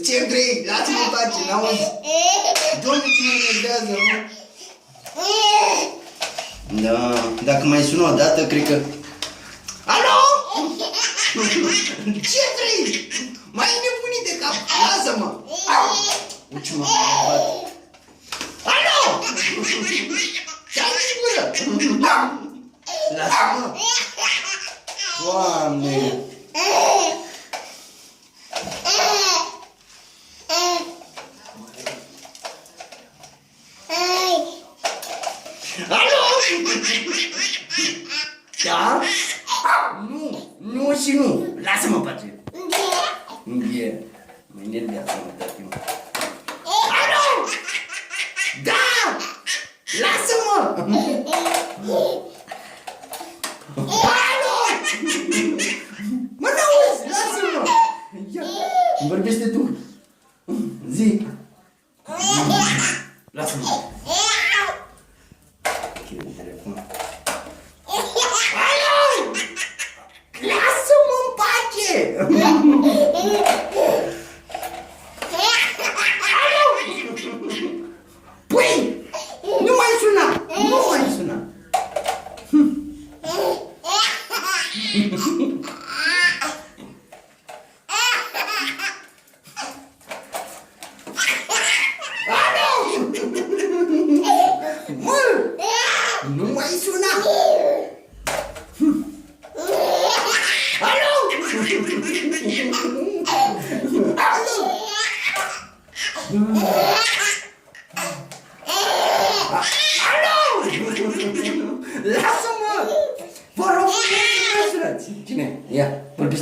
Ce vrei? Lasă-mă în pace, n-auzi? Doamne, ce mă enervează, mă? Da, dacă mai sună o dată, cred că... Alo? Ce vrei? Mai nebunit de cap, lasă-mă! Uite mă, bat. Alo? Ce-am în gură? Lasă-mă! Doamne! Alo? Da? Nu și nu. Lasă-mă în pace. E. Mă enervează, mă, tati, mă. Alo? Da! Lasă-mă! Alo! Mă, n-auzi! Lasă-mă! Ia, vorbește tu. Zi. Lasă-mă. Alo! Lasă-mă în pace! Alo! Păi! Nu mai suna! Nu mai suna! Alo! Mă! Nu mai suna! Alo! Alo! Alo! Lasă-mă! Vă rog, cine? Ia, vorbiți.